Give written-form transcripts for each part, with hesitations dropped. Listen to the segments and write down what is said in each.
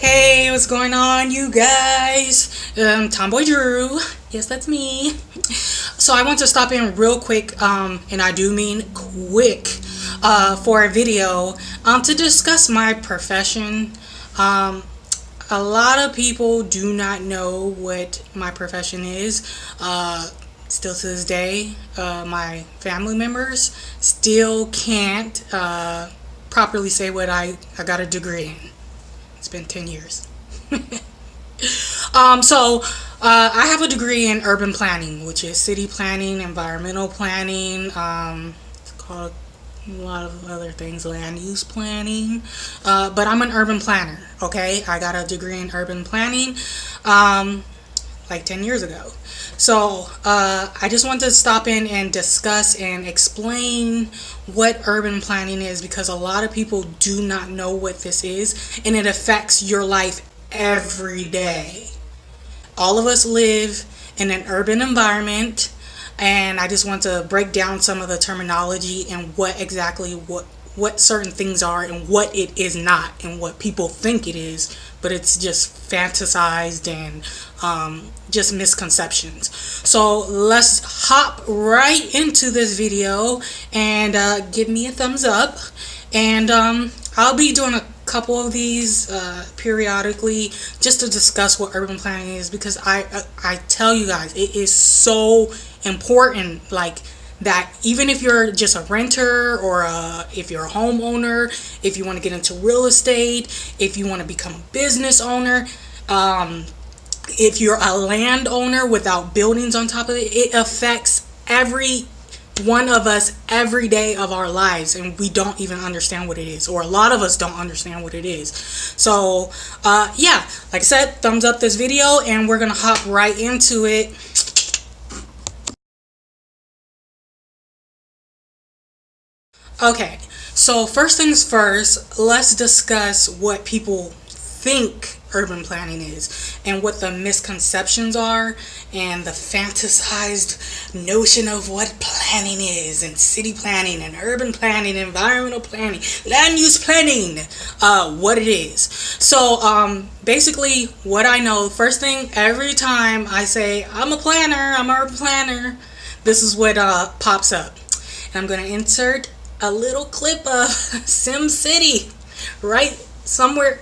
Hey, what's going on, you guys? Tomboy Dru. Yes, that's me. So I want to stop in real quick, and I do mean quick, for a video to discuss my profession. A lot of people do not know what my profession is. Still to this day, my family members still can't properly say what I got a degree in. It's been 10 years. I have a degree in urban planning, which is city planning, environmental planning. It's called a lot of other things, land use planning. But I'm an urban planner, okay? I got a degree in urban planning like 10 years ago. So I just want to stop in and discuss and explain what urban planning is, because a lot of people do not know what this is, and it affects your life every day. All of us live in an urban environment, and I just want to break down some of the terminology and what exactly what certain things are and what it is not, and what people think it is, but it's just fantasized and just misconceptions. So let's hop right into this video and give me a thumbs up, and I'll be doing a couple of these periodically just to discuss what urban planning is, because I tell you guys, it is so important, like that even if you're just a renter, or if you're a homeowner, if you want to get into real estate, if you want to become a business owner, if you're a landowner without buildings on top of it, it affects every one of us every day of our lives, and we don't even understand what it is, or a lot of us don't understand what it is. So yeah, like I said, thumbs up this video, and we're gonna hop right into it. Okay, so first things first, let's discuss what people think urban planning is, and what the misconceptions are, and the fantasized notion of what planning is, and city planning, and urban planning, environmental planning, land use planning, what it is. So basically what I know, first thing, every time I say I'm a planner, I'm an urban planner, this is what pops up. And I'm going to insert a little clip of SimCity right somewhere.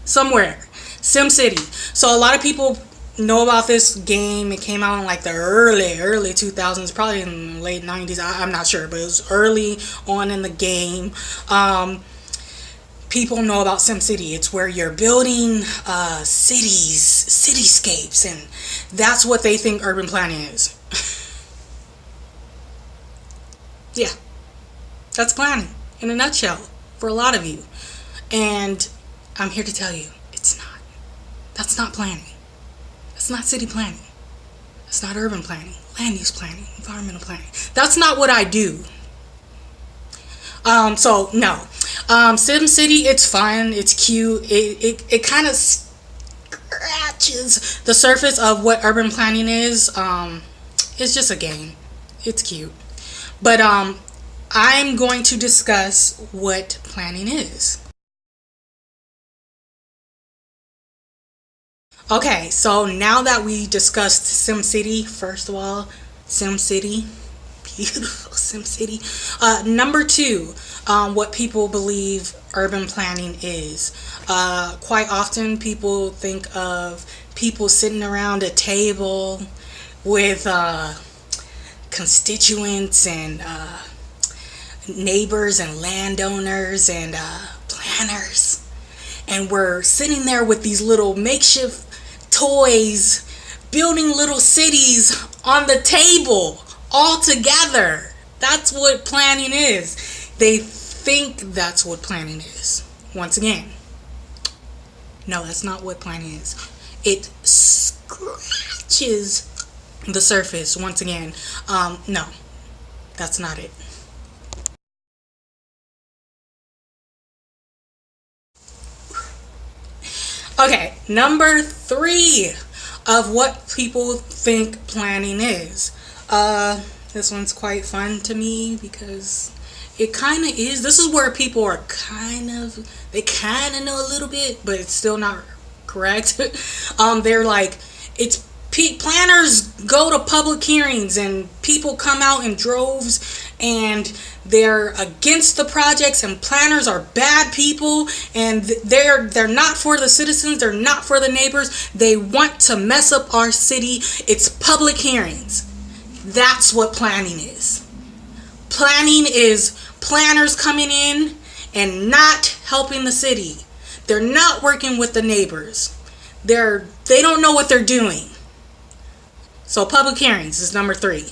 SimCity. So a lot of people know about this game. It came out in like the early 2000s, probably in the late 90s. I'm not sure, but it was early on in the game. People know about SimCity. It's where you're building cityscapes, and that's what they think urban planning is. Yeah, that's planning in a nutshell for a lot of you, and I'm here to tell you, it's not. That's not planning. That's not city planning. That's not urban planning, land use planning, environmental planning. That's not what I do. So no. SimCity, it's fun, it's cute. It kind of scratches the surface of what urban planning is. It's just a game. It's cute. But I'm going to discuss what planning is. Okay, so now that we discussed SimCity, first of all, SimCity, beautiful SimCity. Number two, what people believe urban planning is. Quite often people think of people sitting around a table with constituents and neighbors and landowners and planners, and we're sitting there with these little makeshift toys, building little cities on the table all together. That's what planning is. They think that's what planning is. Once again, no, that's not what planning is. It scratches the surface. Once again, no, that's not it. Okay, number 3 of what people think planning is. This one's quite fun to me because it kind of is. This is where people are they kind of know a little bit, but it's still not correct. They're like, it's planners go to public hearings and people come out in droves and they're against the projects, and planners are bad people, and they're not for the citizens, they're not for the neighbors, they want to mess up our city. It's public hearings. That's what planning is. Planning is planners coming in and not helping the city. They're not working with the neighbors. They don't know what they're doing. So public hearings is number 3.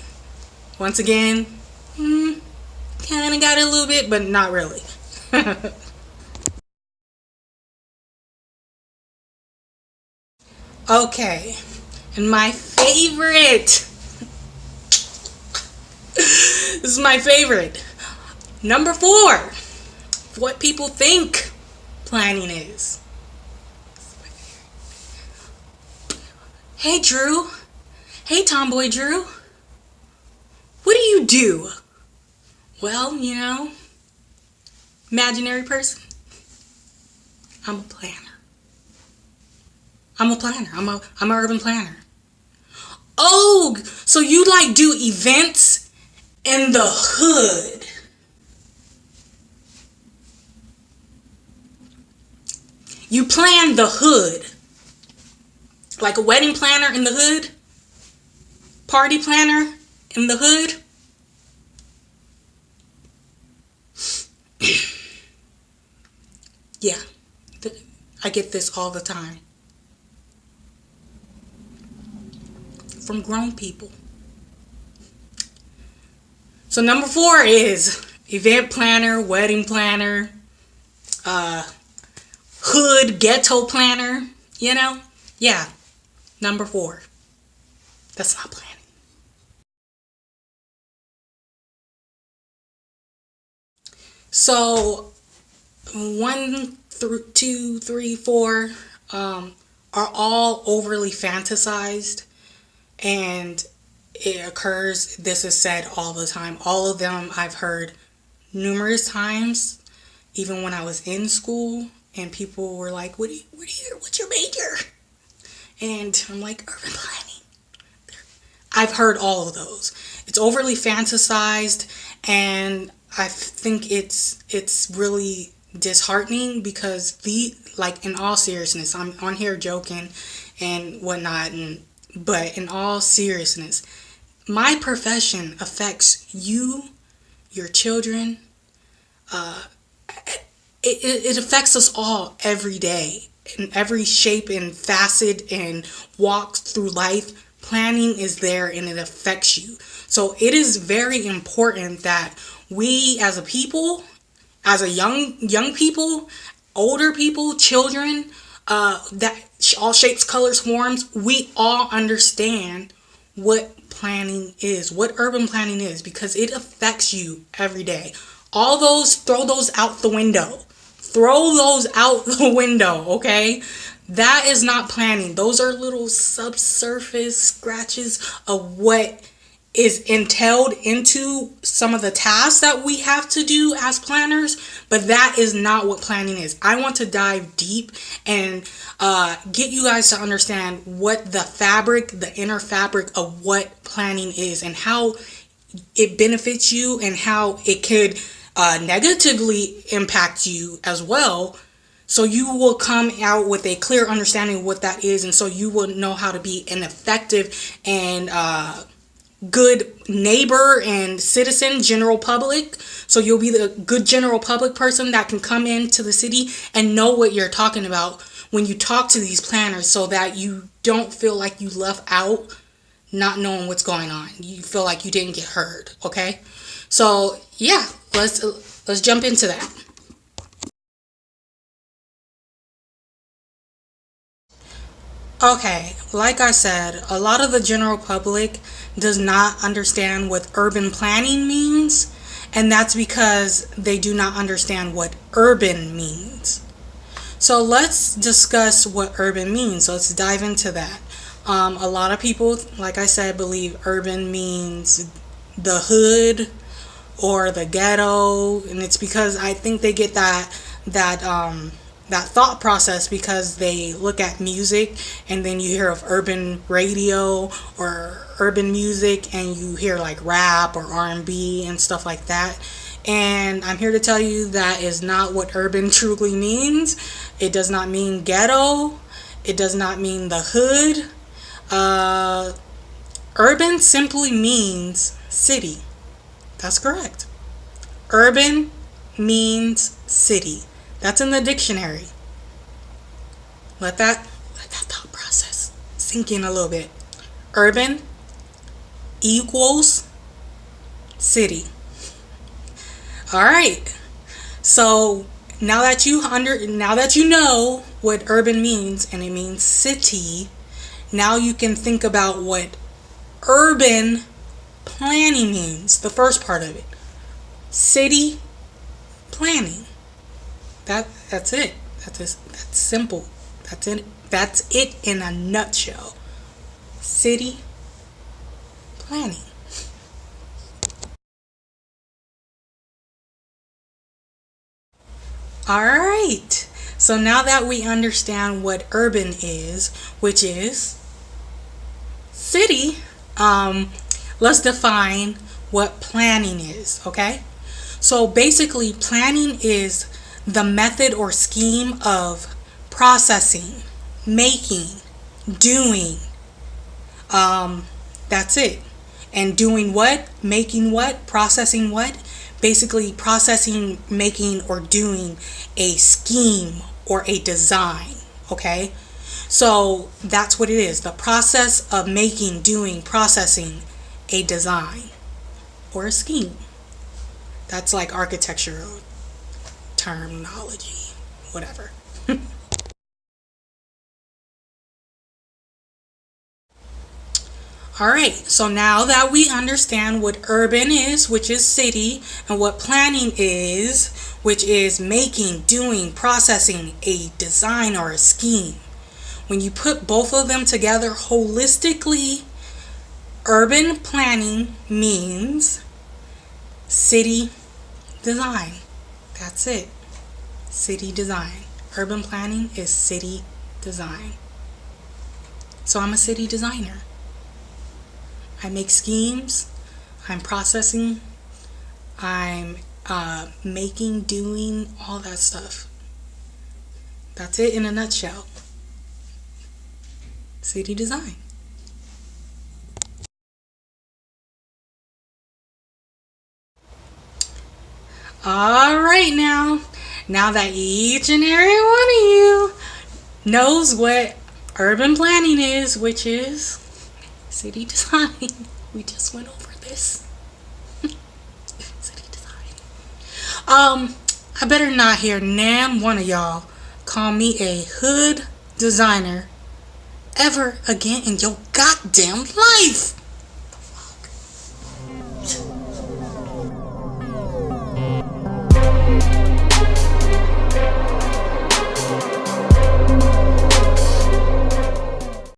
Once again, kind of got it a little bit, but not really. Okay, and my favorite. This is my favorite. Number 4. What people think planning is. Hey Drew. Hey Tomboy Dru. What do you do? Well, imaginary person. I'm a planner. I'm an urban planner. Oh, so you do events in the hood. You plan the hood. Like a wedding planner in the hood? Party planner in the hood? Yeah, I get this all the time. From grown people. So number 4 is event planner, wedding planner, hood ghetto planner, Yeah, number 4. That's not planning. So 1 through 2, 3, 4 are all overly fantasized, and it occurs. This is said all the time. All of them I've heard numerous times, even when I was in school, and people were like, what's your major? And I'm like, urban planning. I've heard all of those. It's overly fantasized, and I think it's really disheartening because in all seriousness, I'm on here joking and whatnot, but in all seriousness, my profession affects you, your children. It affects us all every day, in every shape and facet and walk through life. Planning is there and it affects you. So it is very important that we as a people, as a young people, older people, children, that all shapes, colors, forms, we all understand what planning is, what urban planning is, because it affects you every day. All those, throw those out the window. Throw those out the window, okay? That is not planning. Those are little subsurface scratches of what is entailed into some of the tasks that we have to do as planners, but that is not what planning is. I want to dive deep and get you guys to understand what the inner fabric of what planning is, and how it benefits you, and how it could negatively impact you as well. So you will come out with a clear understanding of what that is, and so you will know how to be an effective and good neighbor and citizen, general public. So you'll be the good general public person that can come into the city and know what you're talking about when you talk to these planners, so that you don't feel like you left out, not knowing what's going on. You feel like you didn't get heard, okay? So yeah, let's jump into that. Okay, like I said, a lot of the general public does not understand what urban planning means, and that's because they do not understand what urban means. So let's discuss what urban means. Let's dive into that. A lot of people, like I said, believe urban means the hood or the ghetto, and it's because I think they get that thought process because they look at music and then you hear of urban radio or urban music and you hear like rap or R&B and stuff like that. And I'm here to tell you that is not what urban truly means. It does not mean ghetto. It does not mean the hood. Urban simply means city. That's correct. Urban means city. That's in the dictionary. Let that thought process sink in a little bit. Urban equals city. All right. So now that you know what urban means and it means city, now you can think about what urban planning means. The first part of it. City planning. That's it. That's simple. That's it. That's it in a nutshell. City planning. All right. So now that we understand what urban is, which is city, let's define what planning is, okay? So basically, planning is the method or scheme of processing, making, doing. That's it. And doing what? Making what? Processing what? Basically, processing, making, or doing a scheme or a design. Okay? So that's what it is. The process of making, doing, processing a design or a scheme. That's like architectural terminology, whatever. All right, so now that we understand what urban is, which is city, and what planning is, which is making, doing, processing a design or a scheme, when you put both of them together holistically, urban planning means city design. That's it. City design. Urban planning is city design. So I'm a city designer. I make schemes. I'm processing. I'm making, doing, all that stuff. That's it in a nutshell. City design. All right, now that each and every one of you knows what urban planning is, which is city design. We just went over this. City design. I better not hear nan one of y'all call me a hood designer ever again in your goddamn life.